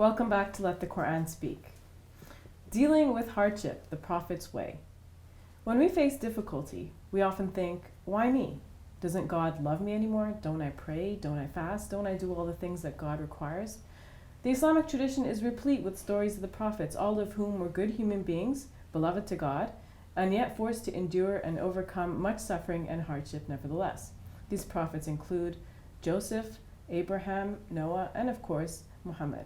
Welcome back to Let the Quran Speak. Dealing with hardship, the Prophet's way. When we face difficulty, we often think, why me? Doesn't God love me anymore? Don't I pray? Don't I fast? Don't I do all the things that God requires? The Islamic tradition is replete with stories of the prophets, all of whom were good human beings, beloved to God, and yet forced to endure and overcome much suffering and hardship nevertheless. These prophets include Joseph, Abraham, Noah, and of course, Muhammad.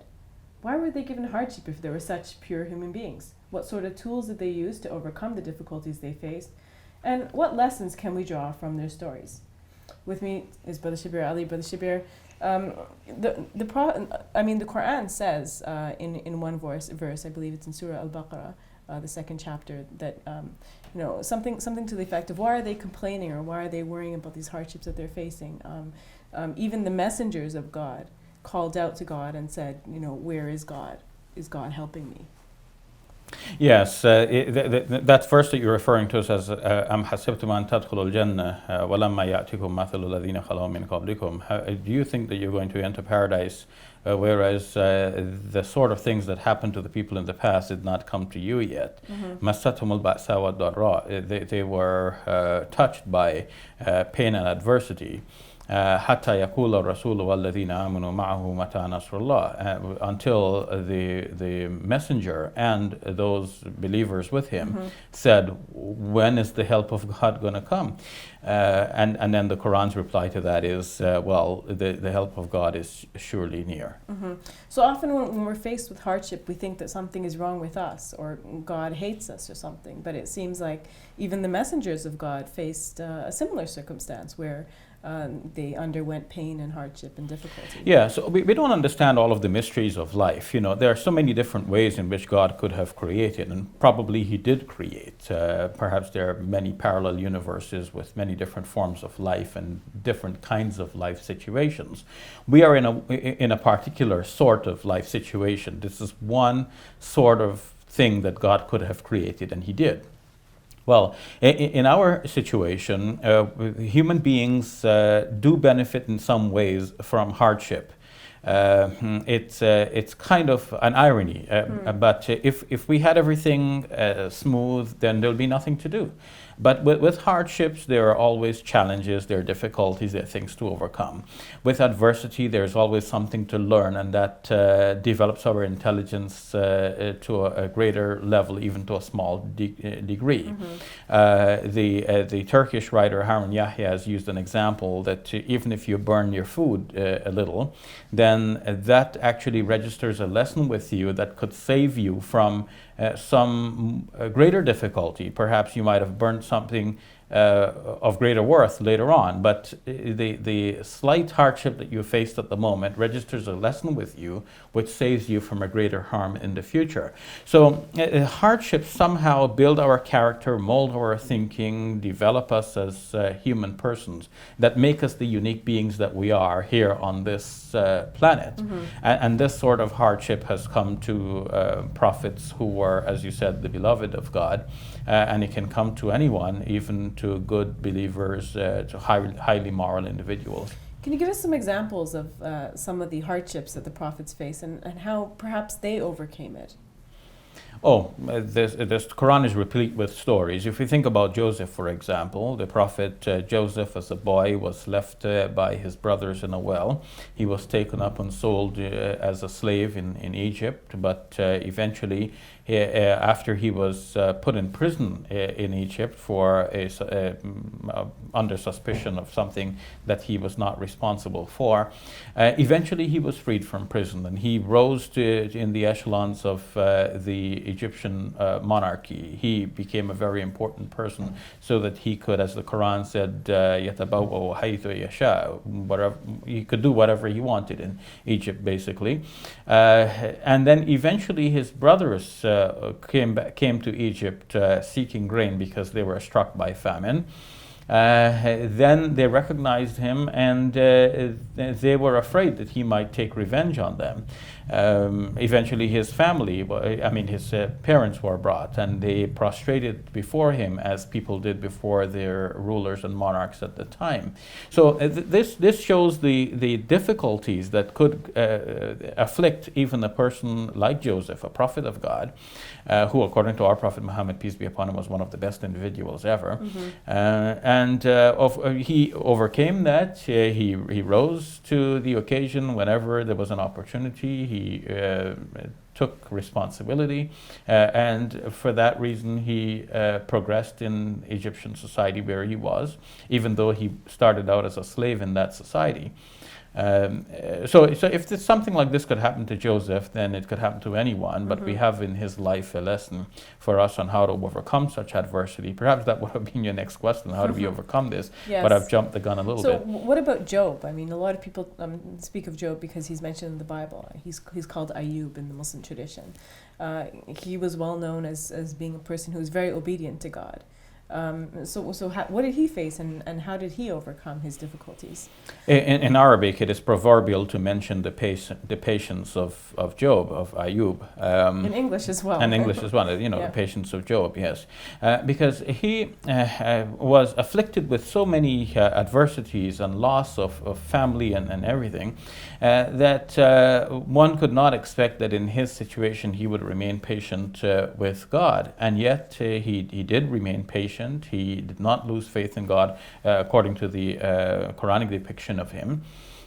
Why were they given hardship if they were such pure human beings? What sort of tools did they use to overcome the difficulties they faced? And what lessons can we draw from their stories? With me is Brother Shabir Ali. Brother Shabir, the Quran says in one verse, I believe it's in Surah Al-Baqarah, the second chapter, that something to the effect of, why are they complaining or why are they worrying about these hardships that they're facing? Even the messengers of God called out to God and said, where is God? Is God helping me? Yes, that verse that you're referring to says, "Am hasibtum an tadkhulul jannah walamma ya'tikum mathalul ladhina khalaw min qablikum." Do you think that you're going to enter paradise, whereas the sort of things that happened to the people in the past did not come to you yet? Massatumul ba'sa wa darra. They were touched by pain and adversity. حتى يقول الرسول والذين آمنوا معه متى نصر الله, until the messenger and those believers with him said, when is the help of God going to come? And then the Quran's reply to that is, the help of God is surely near. So often when we're faced with hardship, we think that something is wrong with us or God hates us or something, but it seems like even the messengers of God faced a similar circumstance where they underwent pain and hardship and difficulty. Yeah, so we don't understand all of the mysteries of life. There are so many different ways in which God could have created, and probably He did create. Perhaps there are many parallel universes with many different forms of life and different kinds of life situations. We are in a particular sort of life situation. This is one sort of thing that God could have created, and He did. Well, in our situation, human beings do benefit in some ways from hardship. It's kind of an irony, but if we had everything smooth, then there'll be nothing to do. But with hardships, there are always challenges, there are difficulties, there are things to overcome. With adversity, there's always something to learn, and that develops our intelligence to a greater level, even to a small degree. The Turkish writer Harun Yahya has used an example that even if you burn your food a little, then that actually registers a lesson with you that could save you from some greater difficulty. Perhaps you might have burned something of greater worth later on, but the slight hardship that you faced at the moment registers a lesson with you which saves you from a greater harm in the future. So hardships somehow build our character, mold our thinking, develop us as human persons that make us the unique beings that we are here on this planet. And this sort of hardship has come to prophets who were, as you said, the beloved of God, and it can come to anyone, even to good believers, to highly moral individuals. Can you give us some examples of some of the hardships that the prophets faced and how perhaps they overcame it? This Quran is replete with stories. If we think about Joseph, for example, the prophet Joseph as a boy was left by his brothers in a well. He was taken up and sold as a slave in Egypt, but eventually after he was put in prison in Egypt for under suspicion of something that he was not responsible for, eventually he was freed from prison, and he rose in the echelons of the Egyptian monarchy. He became a very important person, so that he could, as the Quran said, يَتَبَوَّأُ حَيْثُ يَشَاءُ, he could do whatever he wanted in Egypt, basically. And then eventually his brothers came to Egypt seeking grain because they were struck by famine. Then they recognized him, and they were afraid that he might take revenge on them. Eventually his family, his parents were brought, and they prostrated before him as people did before their rulers and monarchs at the time. So this shows the difficulties that could afflict even a person like Joseph, a prophet of God, who, according to our Prophet Muhammad, peace be upon him, was one of the best individuals ever. He overcame that. He rose to the occasion whenever there was an opportunity. He took responsibility, and for that reason he progressed in Egyptian society where he was, even though he started out as a slave in that society. So if something like this could happen to Joseph, then it could happen to anyone, but we have in his life a lesson for us on how to overcome such adversity. Perhaps that would have been your next question, how do we overcome this? Yes. But I've jumped the gun a little bit. So what about Job? I mean, a lot of people speak of Job because he's mentioned in the Bible. He's called Ayub in the Muslim tradition. He was well known as being a person who was very obedient to God. What did he face, and how did he overcome his difficulties? In Arabic, it is proverbial to mention the patience of Job, of Ayub. In English as well. In English as well, Yeah. the patience of Job, yes. Because he was afflicted with so many adversities and loss of family and everything, that one could not expect that in his situation he would remain patient with God. And yet he did remain patient. He did not lose faith in God, according to the Quranic depiction of him.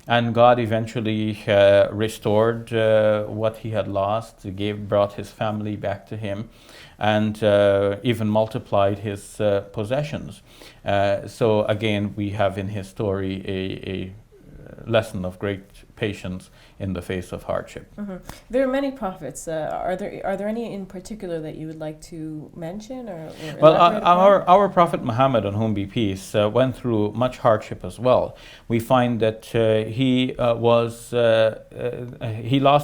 And God eventually restored what he had lost, brought his family back to him, and even multiplied his possessions. So again, we have in his story a lesson of great patience in the face of hardship. There are many prophets. Are there any in particular that you would like to mention or Well, elaborate upon? our Prophet Muhammad, on whom be peace, went through much hardship as well. We find that he lost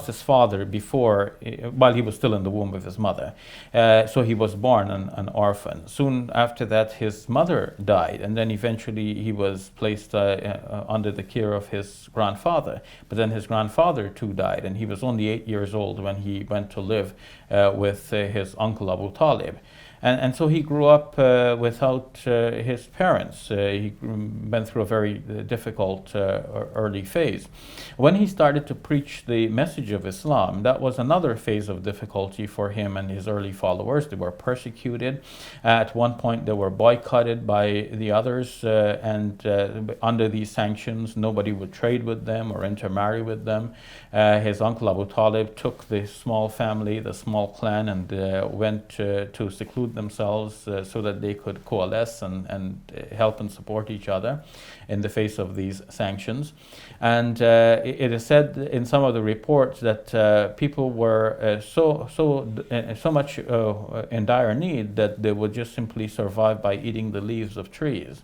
his father while he was still in the womb of his mother. So he was born an orphan. Soon after that, his mother died, and then eventually he was placed under the care of his grandfather. But then his grandfather too died, and he was only 8 years old when he went to live with his uncle Abu Talib. And so he grew up without his parents. He went through a very difficult early phase. When he started to preach the message of Islam, that was another phase of difficulty for him and his early followers. They were persecuted. At one point, they were boycotted by the others, and under these sanctions, nobody would trade with them or intermarry with them. His uncle Abu Talib took the small family, the small clan, and went to seclude themselves so that they could coalesce and help and support each other in the face of these sanctions. And it is said in some of the reports that people were so much in dire need that they would just simply survive by eating the leaves of trees.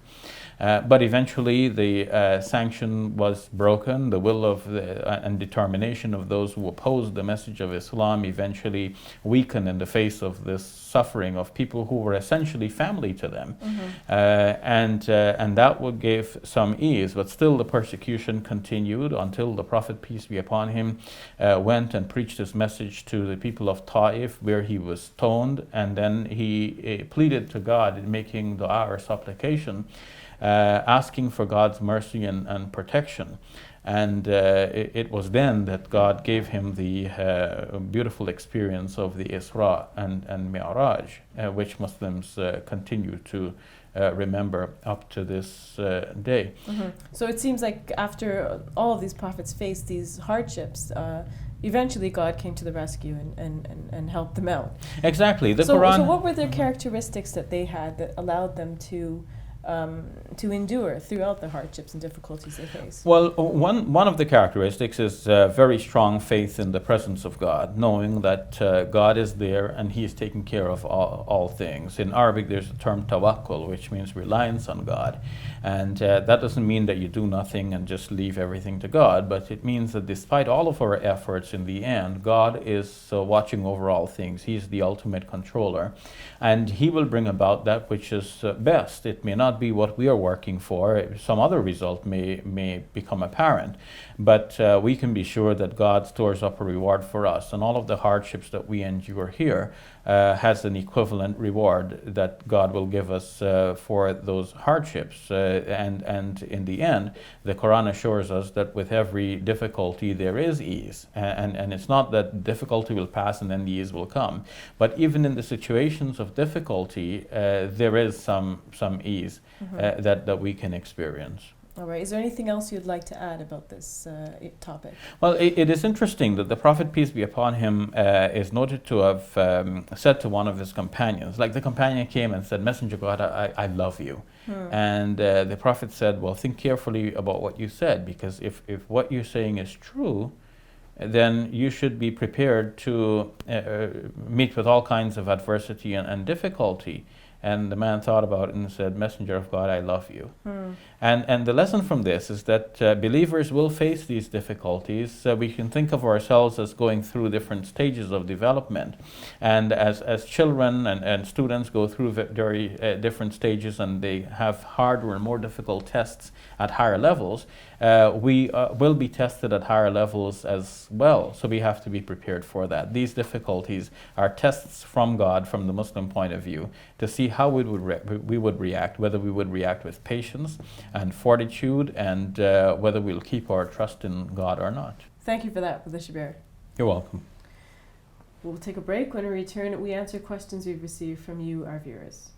But eventually the sanction was broken. The will of and determination of those who opposed the message of Islam eventually weakened in the face of this suffering of people who were essentially family to them. And that gave some ease, but still the persecution continued until the Prophet, peace be upon him, went and preached his message to the people of Ta'if, where he was stoned, and then he pleaded to God in making dua or supplication, asking for God's mercy and protection. And it was then that God gave him the beautiful experience of the Isra and Mi'raj, which Muslims continue to remember up to this day. So it seems like after all of these prophets faced these hardships, eventually God came to the rescue and helped them out. Exactly. So what were the characteristics that they had that allowed them to endure throughout the hardships and difficulties they face? Well, one of the characteristics is very strong faith in the presence of God, knowing that God is there and He is taking care of all things. In Arabic, there's a term tawakkul, which means reliance on God. And that doesn't mean that you do nothing and just leave everything to God, but it means that despite all of our efforts, in the end, God is watching over all things. He's the ultimate controller, and He will bring about that which is best. It may not not be what we are working for. Some other result may become apparent, but we can be sure that God stores up a reward for us, and all of the hardships that we endure here has an equivalent reward that God will give us for those hardships. And in the end, the Quran assures us that with every difficulty there is ease. And it's not that difficulty will pass and then the ease will come. But even in the situations of difficulty, there is some ease that we can experience. All right. Is there anything else you'd like to add about this topic? Well, it is interesting that the Prophet, peace be upon him, is noted to have said to one of his companions, like the companion came and said, Messenger of God, I love you. And the Prophet said, well, think carefully about what you said, because if what you're saying is true, then you should be prepared to meet with all kinds of adversity and difficulty. And the man thought about it and said, Messenger of God, I love you. And the lesson from this is that believers will face these difficulties. We can think of ourselves as going through different stages of development. And as children and students go through very different stages, and they have harder and more difficult tests at higher levels, we will be tested at higher levels as well. So we have to be prepared for that. These difficulties are tests from God, from the Muslim point of view, to see how we would react, whether we would react with patience and fortitude, and whether we'll keep our trust in God or not. Thank you for that, Brother Shabir. You're welcome. We'll take a break. When we return, we answer questions we've received from you, our viewers.